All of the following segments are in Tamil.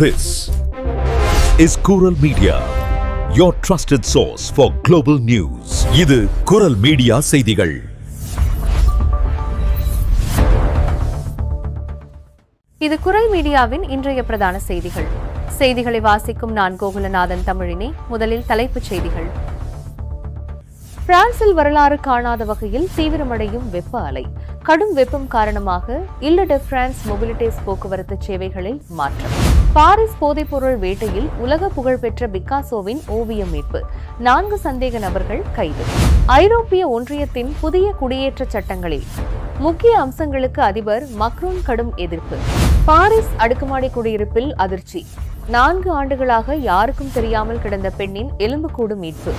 This is Kural Media, your trusted source for global news. இது குரல் மீடியா செய்திகள். இது குரல் மீடியாவின் இன்றைய பிரதான செய்திகள். செய்திகளை வாசிக்கும் நான் கோகுலநாதன் தமிழினி. முதலில் தலைப்புச் செய்திகள். பிரான்சில் வரலாறு காணாத வகையில் தீவிரமடையும் வெப்ப அலை. கடும் வெப்பம் காரணமாக இல்ல ட பிரான்ஸ் மொபிலிட்டேஸ் போக்குவரத்து சேவைகளில் மாற்றம். பாரிஸ் போதைப்பொருள் வேட்டையில் உலக புகழ்பெற்ற பிக்காசோவின் ஓவியம் மீட்பு. 4 சந்தேக நபர்கள் கைது. ஐரோப்பிய ஒன்றியத்தின் புதிய குடியேற்ற சட்டங்களில் முக்கிய அம்சங்களுக்கு அதிபர் மக்ரோன் கடும் எதிர்ப்பு. பாரிஸ் அடுக்குமாடி குடியிருப்பில் அதிர்ச்சி. 4 ஆண்டுகளாக யாருக்கும் தெரியாமல் கிடந்த பெண்ணின் எலும்புக்கூடு மீட்பு.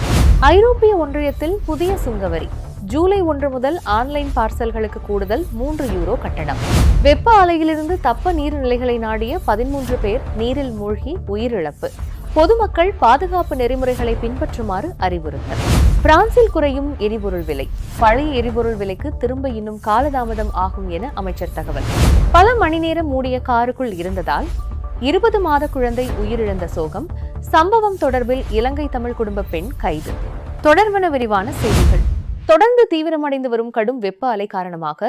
ஐரோப்பிய ஒன்றியத்தில் புதிய சுங்கவரி. ஜூலை 1 முதல் ஆன்லைன் பார்சல்களுக்கு கூடுதல் 3 யூரோ கட்டணம். வெப்ப அலையிலிருந்து தப்ப நீர்நிலைகளை நாடிய 13 பேர் நீரில் மூழ்கி உயிரிழப்பு. பொதுமக்கள் பாதுகாப்பு நெறிமுறைகளை பின்பற்றுமாறு அறிவுறுத்தல். பிரான்சில் குறையும் எரிபொருள் விலை. பழைய எரிபொருள் விலைக்கு திரும்ப இன்னும் காலதாமதம் ஆகும் என அமைச்சர் தகவல். பல மணி நேரம் மூடிய காருக்குள் இருந்ததால் 20 மாத குழந்தை உயிரிழந்த சோகம். சம்பவம் தொடர்பில் இலங்கை தமிழ் குடும்ப பெண் கைது. தொடர்பான விரிவான செய்திகள். தொடர்ந்து தீவிரமடைந்து வரும் கடும் வெப்ப அலை காரணமாக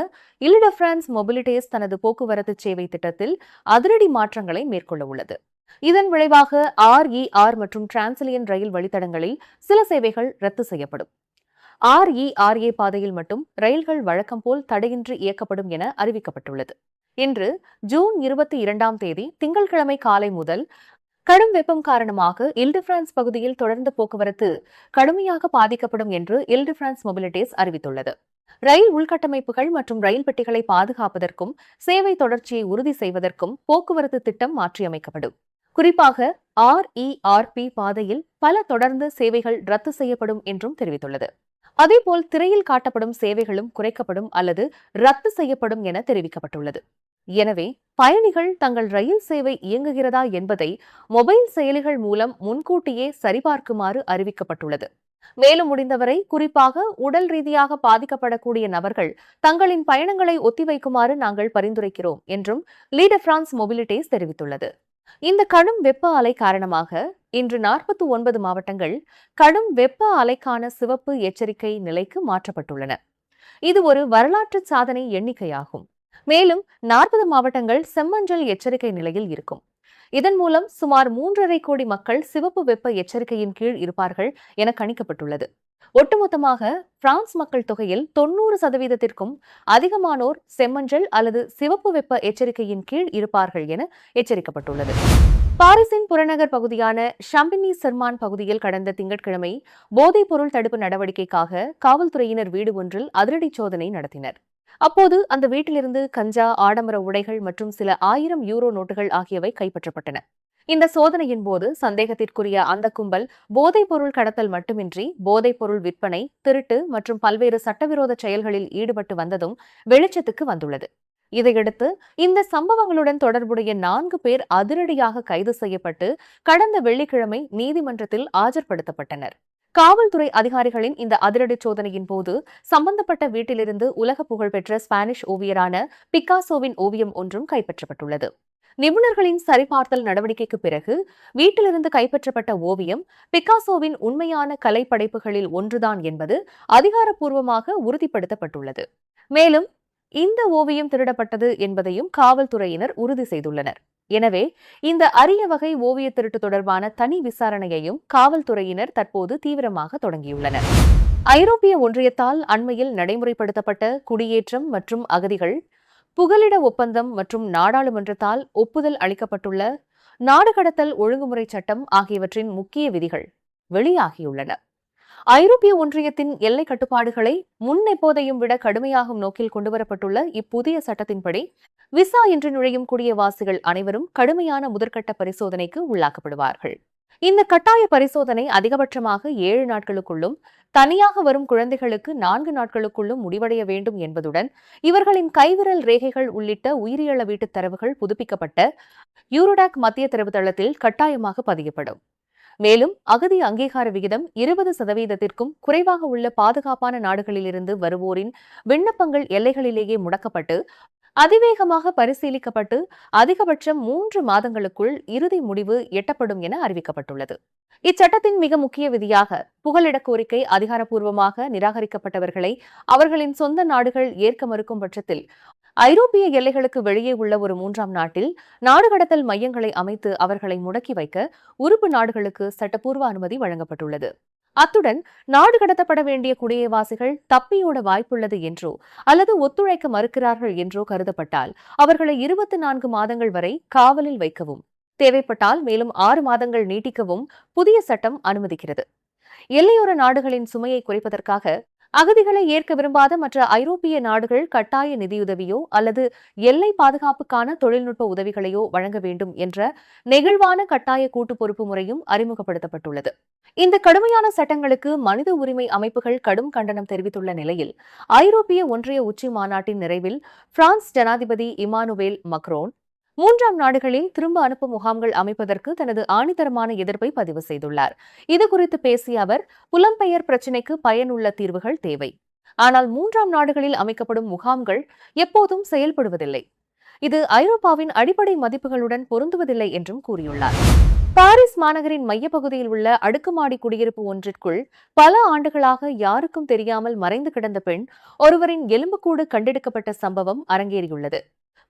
இல்ல ட பிரான்ஸ் மொபிலிட்டேஸ் தனது போக்குவரத்து சேவை திட்டத்தில் அதிரடி மாற்றங்களை மேற்கொள்ள உள்ளது. இதன் விளைவாக RER மற்றும் டிரான்சிலியன் ரயில் வழித்தடங்களில் சில சேவைகள் ரத்து செய்யப்படும். RERA பாதையில் மட்டும் ரயில்கள் வழக்கம் போல் தடையின்றி இயக்கப்படும் என அறிவிக்கப்பட்டுள்ளது. இன்று ஜூன் 22ஆம் தேதி திங்கட்கிழமை காலை முதல் கடும் வெப்பம் காரணமாக இல்ல ட பிரான்ஸ் பகுதியில் தொடர்ந்து போக்குவரத்து கடுமையாக பாதிக்கப்படும் என்று இல்ல ட பிரான்ஸ் மொபிலிட்டேஸ் அறிவித்துள்ளது. ரயில் உள்கட்டமைப்புகள் மற்றும் ரயில் பெட்டிகளை பாதுகாப்பதற்கும் சேவை தொடர்ச்சியை உறுதி செய்வதற்கும் போக்குவரத்து திட்டம் மாற்றியமைக்கப்படும். குறிப்பாக RERP பாதையில் பல தொடர்ந்து சேவைகள் ரத்து செய்யப்படும் என்றும் தெரிவித்துள்ளது. அதேபோல் திரையில் காட்டப்படும் சேவைகளும் குறைக்கப்படும் அல்லது ரத்து செய்யப்படும் என தெரிவிக்கப்பட்டுள்ளது. எனவே பயணிகள் தங்கள் ரயில் சேவை இயங்குகிறதா என்பதை மொபைல் செயலிகள் மூலம் முன்கூட்டியே சரிபார்க்குமாறு அறிவிக்கப்பட்டுள்ளது. மேலும் முடிந்தவரை குறிப்பாக உடல் ரீதியாக பாதிக்கப்படக்கூடிய நபர்கள் தங்களின் பயணங்களை ஒத்திவைக்குமாறு நாங்கள் பரிந்துரைக்கிறோம் என்றும் இல்ல ட பிரான்ஸ் மொபிலிட்டேஸ் தெரிவித்துள்ளது. இந்த கடும் வெப்ப அலை காரணமாக இன்று 49 மாவட்டங்கள் கடும் வெப்ப அலைக்கான சிவப்பு எச்சரிக்கை நிலைக்கு மாற்றப்பட்டுள்ளன. இது ஒரு வரலாற்று சாதனை எண்ணிக்கையாகும். மேலும் 40 மாவட்டங்கள் செம்மஞ்சள் எச்சரிக்கை நிலையில் இருக்கும். இதன் மூலம் சுமார் 3.5 கோடி மக்கள் சிவப்பு வெப்ப எச்சரிக்கையின் கீழ் இருப்பார்கள் என கணிக்கப்பட்டுள்ளது. ஒட்டுமொத்தமாக பிரான்ஸ் மக்கள் தொகையில் 90% அதிகமானோர் செம்மஞ்சள் அல்லது சிவப்பு வெப்ப எச்சரிக்கையின் கீழ் இருப்பார்கள் என எச்சரிக்கப்பட்டுள்ளது. பாரிஸின் புறநகர் பகுதியான ஷம்பினி செர்மான் பகுதியில் கடந்த திங்கட்கிழமை போதைப் பொருள் தடுப்பு நடவடிக்கைக்காக காவல்துறையினர் வீடு ஒன்றில் அதிரடி சோதனை நடத்தினர். அப்போது அந்த வீட்டிலிருந்து கஞ்சா, ஆடம்பர உடைகள் மற்றும் சில 1000 யூரோ நோட்டுகள் ஆகியவை கைப்பற்றப்பட்டன. இந்த சோதனையின் போது சந்தேகத்திற்குரிய அந்த கும்பல் போதைப் பொருள் கடத்தல் மட்டுமின்றி போதைப் பொருள் விற்பனை, திருட்டு மற்றும் பல்வேறு சட்டவிரோத செயல்களில் ஈடுபட்டு வந்ததும் வெளிச்சத்துக்கு வந்துள்ளது. இதையடுத்து இந்த சம்பவங்களுடன் தொடர்புடைய 4 பேர் அதிரடியாக கைது செய்யப்பட்டு கடந்த வெள்ளிக்கிழமை நீதிமன்றத்தில் ஆஜர்படுத்தப்பட்டனர். காவல்துறை அதிகாரிகளின் இந்த அதிரடி சோதனையின் போது சம்பந்தப்பட்ட வீட்டிலிருந்து உலக புகழ்பெற்ற ஸ்பானிஷ் ஓவியரான பிக்காசோவின் ஓவியம் ஒன்றும் கைப்பற்றப்பட்டுள்ளது. நிபுணர்களின் சரிபார்த்தல் நடவடிக்கைக்கு பிறகு வீட்டிலிருந்து கைப்பற்றப்பட்ட ஓவியம் பிக்காசோவின் உண்மையான கலை படைப்புகளில் ஒன்றுதான் என்பது அதிகாரப்பூர்வமாக உறுதிப்படுத்தப்பட்டுள்ளது. மேலும் இந்த ஓவியம் திருடப்பட்டது என்பதையும் காவல்துறையினர் உறுதி செய்துள்ளனர். எனவே இந்த அரிய வகை ஓவிய திருட்டு தொடர்பான தனி விசாரணையையும் காவல்துறையினர் தற்போது தீவிரமாக தொடங்கியுள்ளனர். ஐரோப்பிய ஒன்றியத்தால் அண்மையில் நடைமுறைப்படுத்தப்பட்ட குடியேற்றம் மற்றும் அகதிகள் புகலிட ஒப்பந்தம் மற்றும் நாடாளுமன்றத்தால் ஒப்புதல் அளிக்கப்பட்டுள்ள நாடு கடத்தல் ஒழுங்குமுறை சட்டம் ஆகியவற்றின் முக்கிய விதிகள் வெளியாகியுள்ளன. ஐரோப்பிய ஒன்றியத்தின் எல்லை கட்டுப்பாடுகளை முன்னெப்போதையும் விட கடுமையாகும் நோக்கில் கொண்டுவரப்பட்டுள்ள இப்புதிய சட்டத்தின்படி விசா இன்றி நுழையும் குடியவாசிகள் அனைவரும் கடுமையான முதற்கட்ட பரிசோதனைக்கு உள்ளாக்கப்படுவார்கள். இந்த கட்டாய பரிசோதனை அதிகபட்சமாக 7 நாட்களுக்குள்ளும் தனியாக வரும் குழந்தைகளுக்கு 4 நாட்களுக்குள்ளும் முடிவடைய வேண்டும் என்பதுடன் இவர்களின் கைவிரல் ரேகைகள் உள்ளிட்ட உயிரியல வீட்டுத் தரவுகள் புதுப்பிக்கப்பட்ட யூரோடாக் மத்திய தரவுத்தளத்தில் கட்டாயமாக பதியப்படும். மேலும் அகதி அங்கீகார விகிதம் 20%க்கும் குறைவாக உள்ள பாதுகாப்பான நாடுகளிலிருந்து வருவோரின் விண்ணப்பங்கள் எல்லைகளிலேயே முடக்கப்பட்டு அதிவேகமாக பரிசீலிக்கப்பட்டு அதிகபட்சம் 3 மாதங்களுக்குள் இறுதி முடிவு எட்டப்படும் என அறிவிக்கப்பட்டுள்ளது. இச்சட்டத்தின் மிக முக்கிய விதியாக புகலிட கோரிக்கை அதிகாரப்பூர்வமாக நிராகரிக்கப்பட்டவர்களை அவர்களின் சொந்த நாடுகள் ஏற்க மறுக்கும் பட்சத்தில் ஐரோப்பிய எல்லைகளுக்கு வெளியே உள்ள ஒரு 3ஆம் நாட்டில் நாடு கடத்தல் மையங்களை அமைத்து அவர்களை முடக்கி வைக்க உறுப்பு நாடுகளுக்கு சட்டப்பூர்வ அனுமதி வழங்கப்பட்டுள்ளது. அத்துடன் நாடு கடத்தப்பட வேண்டிய குடியேவாசிகள் தப்பியோட வாய்ப்புள்ளது என்றோ அல்லது ஒத்துழைக்க மறுக்கிறார்கள் என்றோ கருதப்பட்டால் அவர்களை 24 மாதங்கள் வரை காவலில் வைக்கவும், தேவைப்பட்டால் மேலும் 6 மாதங்கள் நீட்டிக்கவும் புதிய சட்டம் அனுமதிக்கிறது. எல்லையோர நாடுகளின் சுமையை குறைப்பதற்காக அகதிகளை ஏற்க விரும்பாத மற்ற ஐரோப்பிய நாடுகள் கட்டாய நிதியுதவியோ அல்லது எல்லை பாதுகாப்புக்கான தொழில்நுட்ப உதவிகளையோ வழங்க வேண்டும் என்ற நெகிழ்வான கட்டாய கூட்டு பொறுப்பு முறையும் அறிமுகப்படுத்தப்பட்டுள்ளது. இந்த கடுமையான சட்டங்களுக்கு மனித உரிமை அமைப்புகள் கடும் கண்டனம் தெரிவித்துள்ள நிலையில் ஐரோப்பிய ஒன்றிய உச்சி மாநாட்டின் நிறைவில் பிரான்ஸ் ஜனாதிபதி இமானுவேல் மக்ரோன் 3ஆம் நாடுகளில் திரும்ப அனுப்பும் முகாம்கள் அமைப்பதற்கு தனது ஆணித்தரமான எதிர்ப்பை பதிவு செய்துள்ளார். இதுகுறித்து பேசிய அவர், புலம்பெயர் பிரச்சினைக்கு பயனுள்ள தீர்வுகள் தேவை. ஆனால் 3ஆம் நாடுகளில் அமைக்கப்படும் முகாம்கள் எப்போதும் செயல்படுவதில்லை. இது ஐரோப்பாவின் அடிப்படை மதிப்புகளுடன் பொருந்துவதில்லை என்றும் கூறியுள்ளார். பாரிஸ் மாநகரின் மையப்பகுதியில் உள்ள அடுக்குமாடி குடியிருப்பு ஒன்றிற்குள் பல ஆண்டுகளாக யாருக்கும் தெரியாமல் மறைந்து கிடந்த பெண் ஒருவரின் எலும்புக்கூடு கண்டெடுக்கப்பட்ட சம்பவம் அரங்கேறியுள்ளது.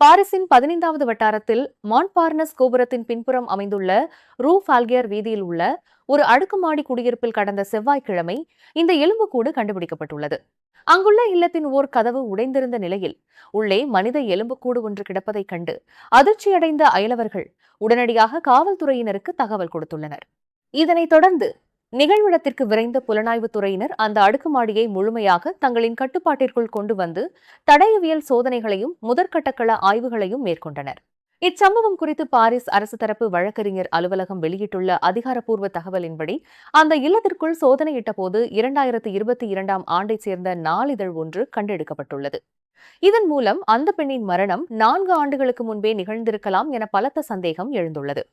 பாரிஸின் 15வது வட்டாரத்தில் மான்பார்னஸ் கோபுரத்தின் பின்புறம் அமைந்துள்ள ரூ ஃபால்கியர் வீதியில் உள்ள ஒரு அடுக்குமாடி குடியிருப்பில் கடந்த செவ்வாய்க்கிழமை இந்த எலும்புக்கூடு கண்டுபிடிக்கப்பட்டுள்ளது. அங்குள்ள இல்லத்தின் ஓர் கதவு உடைந்திருந்த நிலையில் உள்ளே மனித எலும்புக்கூடு ஒன்று கிடப்பதைக் கண்டு அதிர்ச்சியடைந்த அயலவர்கள் உடனடியாக காவல்துறையினருக்கு தகவல் கொடுத்துள்ளனர். இதனைத் தொடர்ந்து நிகழ்விடத்திற்கு விரைந்த புலனாய்வுத் துறையினர் அந்த அடுக்குமாடியை முழுமையாக தங்களின் கட்டுப்பாட்டிற்குள் கொண்டு வந்து தடயவியல் சோதனைகளையும் முதற்கட்டக்கள ஆய்வுகளையும் மேற்கொண்டனர். இச்சம்பவம் குறித்து பாரிஸ் அரசு தரப்பு வழக்கறிஞர் அலுவலகம் வெளியிட்டுள்ள அதிகாரப்பூர்வ தகவலின்படி அந்த இல்லத்திற்குள் சோதனையிட்ட போது 2022ஆம் ஆண்டைச் சேர்ந்த நாளிதழ் ஒன்று கண்டெடுக்கப்பட்டுள்ளது. இதன் மூலம் அந்த பெண்ணின் மரணம் 4 ஆண்டுகளுக்கு முன்பே நிகழ்ந்திருக்கலாம் என பலத்த சந்தேகம் எழுந்துள்ளது.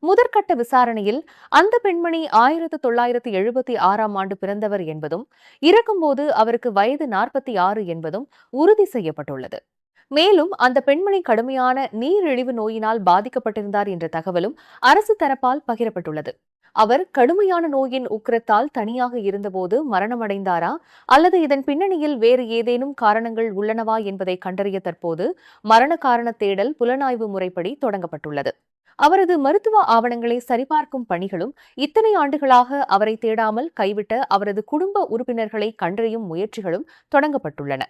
முதற்கட்ட விசாரணையில் அந்த பெண்மணி 1976ஆம் ஆண்டு பிறந்தவர் என்பதும் இறக்கும்போது அவருக்கு வயது 46 என்பதும் உறுதி செய்யப்பட்டுள்ளது. மேலும் அந்த பெண்மணி கடுமையான நீரிழிவு நோயினால் பாதிக்கப்பட்டிருந்தார் என்ற தகவலும் அரசு தரப்பால் பகிரப்பட்டுள்ளது. அவர் கடுமையான நோயின் உக்கிரத்தால் தனியாக இருந்தபோது மரணமடைந்தாரா அல்லது இதன் பின்னணியில் வேறு ஏதேனும் காரணங்கள் உள்ளனவா என்பதை கண்டறிய தற்போது மரண காரண தேடல் புலனாய்வு முறைப்படி தொடங்கப்பட்டுள்ளது. அவரது மருத்துவ ஆவணங்களை சரிபார்க்கும் பணிகளும் இத்தனை ஆண்டுகளாக அவரை தேடாமல் கைவிட்ட அவரது குடும்ப உறுப்பினர்களை கண்டறியும் முயற்சிகளும் தொடங்கப்பட்டுள்ளன.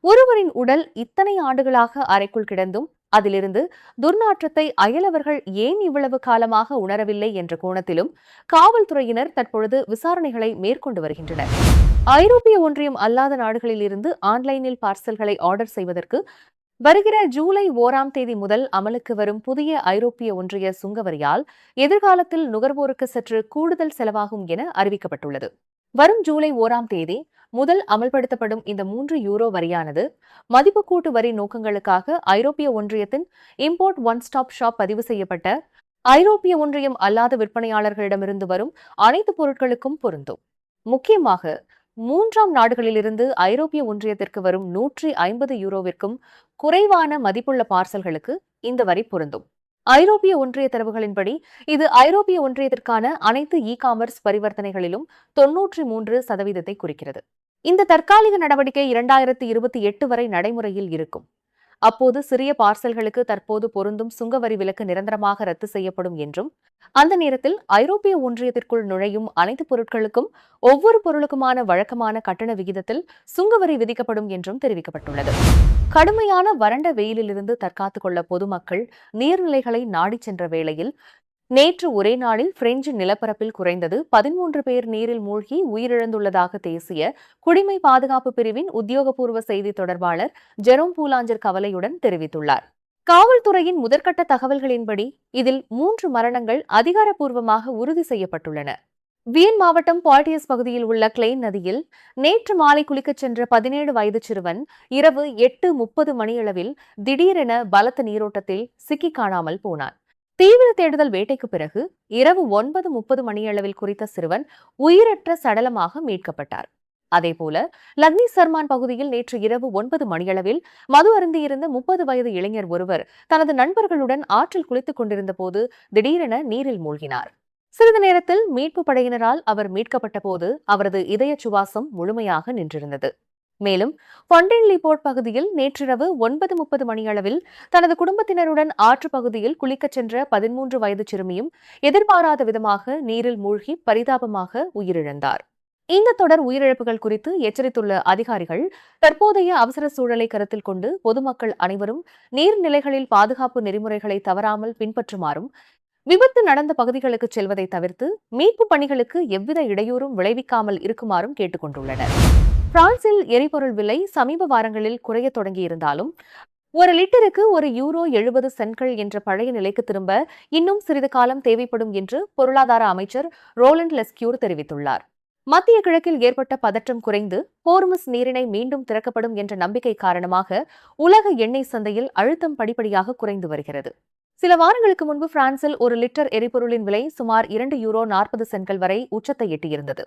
ஒருவரின் உடல் இத்தனை ஆண்டுகளாக அறைக்குள் கிடந்தும் அதிலிருந்து துர்நாற்றத்தை அயலவர்கள் ஏன் இவ்வளவு காலமாக உணரவில்லை என்ற கோணத்திலும் காவல்துறையினர் தற்பொழுது விசாரணைகளை மேற்கொண்டு வருகின்றனர். ஐரோப்பிய ஒன்றியம் அல்லாத நாடுகளில் இருந்து ஆன்லைனில் பார்சல்களை ஆர்டர் செய்வதற்கு வருகிற ஜூலை 1ஆம் தேதி முதல் அமலுக்கு வரும் புதிய ஐரோப்பிய ஒன்றிய சுங்கவரியால் எதிர்காலத்தில் நுகர்வோருக்கு சற்று கூடுதல் செலவாகும் என அறிவிக்கப்பட்டுள்ளது. வரும் ஜூலை 1ஆம் தேதி முதல் அமல்படுத்தப்படும் இந்த 3 யூரோ வரியானது மதிப்பு கூட்டு வரி நோக்கங்களுக்காக ஐரோப்பிய ஒன்றியத்தின் இம்போர்ட் ஒன் ஸ்டாப் ஷாப் பதிவு செய்யப்பட்ட ஐரோப்பிய ஒன்றியம் அல்லாத விற்பனையாளர்களிடமிருந்து வரும் அனைத்து பொருட்களுக்கும் பொருந்தும். முக்கியமாக 3ஆம் நாடுகளிலிருந்து ஐரோப்பிய ஒன்றியத்திற்கு வரும் 150 யூரோவிற்கும் குறைவான மதிப்புள்ள பார்சல்களுக்கு இந்த வரி பொருந்தும். ஐரோப்பிய ஒன்றிய தரவுகளின்படி இது ஐரோப்பிய ஒன்றியத்திற்கான அனைத்து இ-காமர்ஸ் பரிவர்த்தனைகளிலும் 93% குறிக்கிறது. இந்த தற்காலிக நடவடிக்கை 2028 வரை நடைமுறையில் இருக்கும். அப்போது சிறிய பார்சல்களுக்கு தற்போது பொருந்தும் சுங்கவரி விலக்கு நிரந்தரமாக ரத்து செய்யப்படும் என்றும், அந்த நேரத்தில் ஐரோப்பிய ஒன்றியத்திற்குள் நுழையும் அனைத்து பொருட்களுக்கும் ஒவ்வொரு பொருளுக்குமான வழக்கமான கட்டண விகிதத்தில் சுங்கவரி விதிக்கப்படும் என்றும் தெரிவிக்கப்பட்டுள்ளது. கடுமையான வறண்ட வெயிலிலிருந்து தற்காத்துக் கொள்ள பொதுமக்கள் நீர்நிலைகளை நாடிச் சென்ற வேளையில் நேற்று ஒரே நாளில் பிரெஞ்சு நிலப்பரப்பில் குறைந்தது 13 பேர் நீரில் மூழ்கி உயிரிழந்துள்ளதாக தேசிய குடிமை பாதுகாப்பு பிரிவின் உத்தியோகபூர்வ செய்தி தொடர்பாளர் ஜெரோம் பூலாஞ்சர் கவலையுடன் தெரிவித்துள்ளார். காவல்துறையின் முதற்கட்ட தகவல்களின்படி இதில் 3 மரணங்கள் அதிகாரப்பூர்வமாக உறுதி செய்யப்பட்டுள்ளன. வியன் மாவட்டம் பால்டியஸ் பகுதியில் உள்ள கிளைன் நதியில் நேற்று மாலை குளிக்கச் சென்ற 17 வயது சிறுவன் இரவு 8:30 மணியளவில் திடீரென பலத்த நீரோட்டத்தில் சிக்கி காணாமல் போனான். தீவிர தேடுதல் வேட்டைக்கு பிறகு இரவு 9:30 மணியளவில் குறித்த சிறுவன் உயிரற்ற சடலமாக மீட்கப்பட்டார். அதேபோல லக்னி சர்மான் பகுதியில் நேற்று இரவு 9 மணியளவில் மது அருந்தியிருந்த 30 வயது இளைஞர் ஒருவர் தனது நண்பர்களுடன் ஆற்றில் குளித்துக் கொண்டிருந்த போது திடீரென நீரில் மூழ்கினார். சிறிது நேரத்தில் மீட்பு படையினரால் அவர் மீட்கப்பட்ட போது அவரது இதய சுவாசம் முழுமையாக நின்றிருந்தது. மேலும் பொண்டென்லி போர்ட் பகுதியில் நேற்றிரவு 9:30 மணியளவில் தனது குடும்பத்தினருடன் ஆற்று பகுதியில் குளிக்கச் சென்ற 13 வயது சிறுமியும் எதிர்பாராத விதமாக நீரில் மூழ்கி பரிதாபமாக உயிரிழந்தார். இந்த தொடர் உயிரிழப்புகள் குறித்து எச்சரித்துள்ள அதிகாரிகள் தற்போதைய அவசர சூழலை கருத்தில் கொண்டு பொதுமக்கள் அனைவரும் நீர்நிலைகளில் பாதுகாப்பு நெறிமுறைகளை தவறாமல் பின்பற்றுமாறும், விபத்து நடந்த பகுதிகளுக்கு செல்வதை தவிர்த்து மீட்பு பணிகளுக்கு எவ்வித இடையூறும் விளைவிக்காமல் இருக்குமாறும் கேட்டுக் கொண்டுள்ளனர். பிரான்சில் எரிபொருள் விலை சமீப வாரங்களில் குறைய தொடங்கியிருந்தாலும் ஒரு லிட்டருக்கு €1.70 என்ற பழைய நிலைக்கு திரும்ப இன்னும் சிறிது காலம் தேவைப்படும் என்று பொருளாதார அமைச்சர் ரோலண்ட் லெஸ்கியூர் தெரிவித்துள்ளார். மத்திய கிழக்கில் ஏற்பட்ட பதற்றம் குறைந்து ஹோர்முஸ் நீரிணை மீண்டும் திறக்கப்படும் என்ற நம்பிக்கை காரணமாக உலக எண்ணெய் சந்தையில் அழுத்தம் படிப்படியாக குறைந்து வருகிறது. சில வாரங்களுக்கு முன்பு பிரான்சில் ஒரு லிட்டர் எரிபொருளின் விலை சுமார் €2.40 வரை உச்சத்தை எட்டியிருந்தது.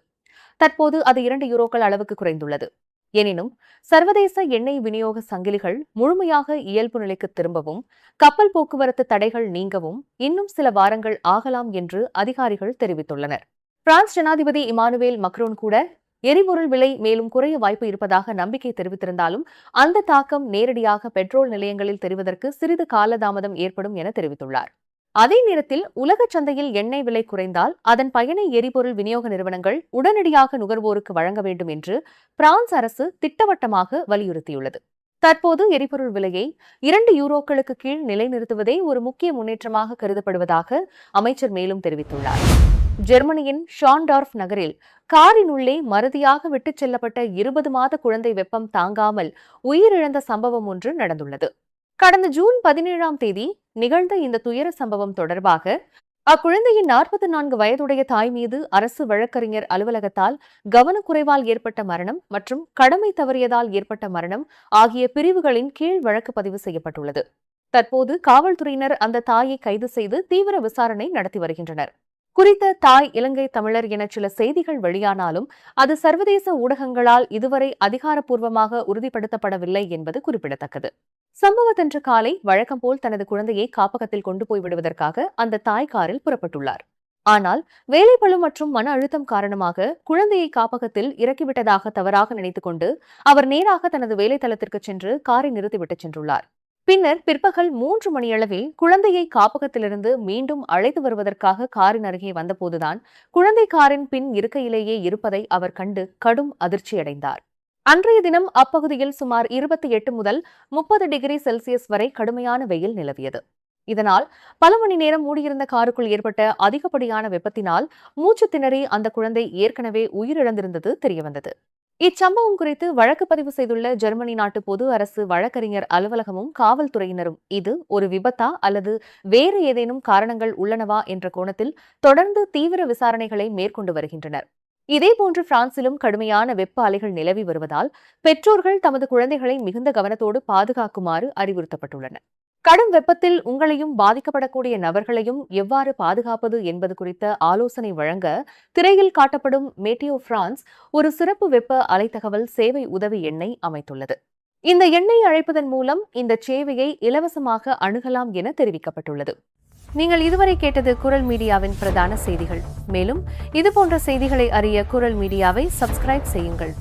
தற்போது அது €2 அளவுக்கு குறைந்துள்ளது. எனினும் சர்வதேச எண்ணெய் விநியோக சங்கிலிகள் முழுமையாக இயல்பு நிலைக்கு திரும்பவும் கப்பல் போக்குவரத்து தடைகள் நீங்கவும் இன்னும் சில வாரங்கள் ஆகலாம் என்று அதிகாரிகள் தெரிவித்துள்ளனர். பிரான்ஸ் ஜனாதிபதி இமானுவேல் மக்ரோன் கூட எரிபொருள் விலை மேலும் குறைய வாய்ப்பு இருப்பதாக நம்பிக்கை தெரிவித்திருந்தாலும் அந்த தாக்கம் நேரடியாக பெட்ரோல் நிலையங்களில் தெரிவதற்கு சிறிது காலதாமதம் ஏற்படும் என தெரிவித்துள்ளார். அதே நேரத்தில் உலக சந்தையில் எண்ணெய் விலை குறைந்தால் அதன் பயனை எரிபொருள் விநியோக நிறுவனங்கள் உடனடியாக நுகர்வோருக்கு வழங்க வேண்டும் என்று பிரான்ஸ் அரசு திட்டவட்டமாக வலியுறுத்தியுள்ளது. தற்போது எரிபொருள் விலையை €2 கீழ் நிலைநிறுத்துவதே ஒரு முக்கிய முன்னேற்றமாக கருதப்படுவதாக அமைச்சர் மேலும் தெரிவித்துள்ளார். ஜெர்மனியின் ஷான்டார்ஃப் நகரில் காரினுள்ளே மறதியாக விட்டுச் செல்லப்பட்ட 20 மாத குழந்தை வெப்பம் தாங்காமல் உயிரிழந்த சம்பவம் ஒன்று நடந்துள்ளது. கடந்த ஜூன் 17ஆம் தேதி நிகழ்ந்த இந்த துயர சம்பவம் தொடர்பாக அக்குழந்தையின் 44 வயதுடைய தாய் மீது அரசு வழக்கறிஞர் அலுவலகத்தால் கவனக்குறைவால் ஏற்பட்ட மரணம் மற்றும் கடமை தவறியதால் ஏற்பட்ட மரணம் ஆகிய பிரிவுகளின் கீழ் வழக்கு பதிவு செய்யப்பட்டுள்ளது. தற்போது காவல்துறையினர் அந்த தாயை கைது செய்து தீவிர விசாரணை நடத்தி வருகின்றனர். குறித்த தாய் இலங்கை தமிழர் என சில செய்திகள் வெளியானாலும் அது சர்வதேச ஊடகங்களால் இதுவரை அதிகாரப்பூர்வமாக உறுதிப்படுத்தப்படவில்லை என்பது குறிப்பிடத்தக்கது. சம்பவத்தன்று காலை வழக்கம் போல் தனது குழந்தையை காப்பகத்தில் கொண்டு போய் விடுவதற்காக அந்த தாய் காரில் புறப்பட்டுள்ளார். ஆனால் வேலைப்பளு மற்றும் மன அழுத்தம் காரணமாக குழந்தையை காப்பகத்தில் இறக்கிவிட்டதாக தவறாக நினைத்துக் கொண்டு அவர் நேராக தனது வேலைத்தளத்திற்கு சென்று காரை நிறுத்திவிட்டுச் சென்றுள்ளார். பின்னர் பிற்பகல் 3 மணியளவில் குழந்தையை காப்பகத்திலிருந்து மீண்டும் அழைத்து வருவதற்காக காரின் அருகே வந்தபோதுதான் குழந்தை காரின் பின் இருக்கையிலேயே இருப்பதை அவர் கண்டு கடும் அதிர்ச்சியடைந்தார். அன்றைய தினம் அப்பகுதியில் சுமார் 28 முதல் 30 டிகிரி செல்சியஸ் வரை கடுமையான வெயில் நிலவியது. இதனால் பல மணி நேரம் மூடியிருந்த காருக்குள் ஏற்பட்ட அதிகப்படியான வெப்பத்தினால் மூச்சு திணறி அந்த குழந்தை ஏற்கனவே உயிரிழந்திருந்தது தெரியவந்தது. இச்சம்பவம் குறித்து வழக்கு பதிவு செய்துள்ள ஜெர்மனி நாட்டு பொது அரசு வழக்கறிஞர் அலுவலகமும் காவல்துறையினரும் இது ஒரு விபத்தா அல்லது வேறு ஏதேனும் காரணங்கள் உள்ளனவா என்ற கோணத்தில் தொடர்ந்து தீவிர விசாரணைகளை மேற்கொண்டு வருகின்றனர். இதேபோன்று பிரான்சிலும் கடுமையான வெப்ப அலைகள் நிலவி வருவதால் பெற்றோர்கள் தமது குழந்தைகளை மிகுந்த கவனத்தோடு பாதுகாக்குமாறு அறிவுறுத்தப்பட்டுள்ளனர். கடும் வெப்பத்தில் உங்களையும் பாதிக்கப்படக்கூடிய நபர்களையும் எவ்வாறு பாதுகாப்பது என்பது குறித்த ஆலோசனை வழங்க திரையில் காட்டப்படும் மேட்டியோ பிரான்ஸ் ஒரு சிறப்பு வெப்ப அலைத்தகவல் சேவை உதவி எண்ணை அமைத்துள்ளது. இந்த எண்ணை அழைப்பதன் மூலம் இந்த சேவையை இலவசமாக அணுகலாம் என தெரிவிக்கப்பட்டுள்ளது. நீங்கள் இதுவரை கேட்டது குரல் மீடியாவின் பிரதான செய்திகள். மேலும் இதுபோன்ற செய்திகளை அறிய குரல் மீடியாவை சப்ஸ்கிரைப் செய்யுங்கள்.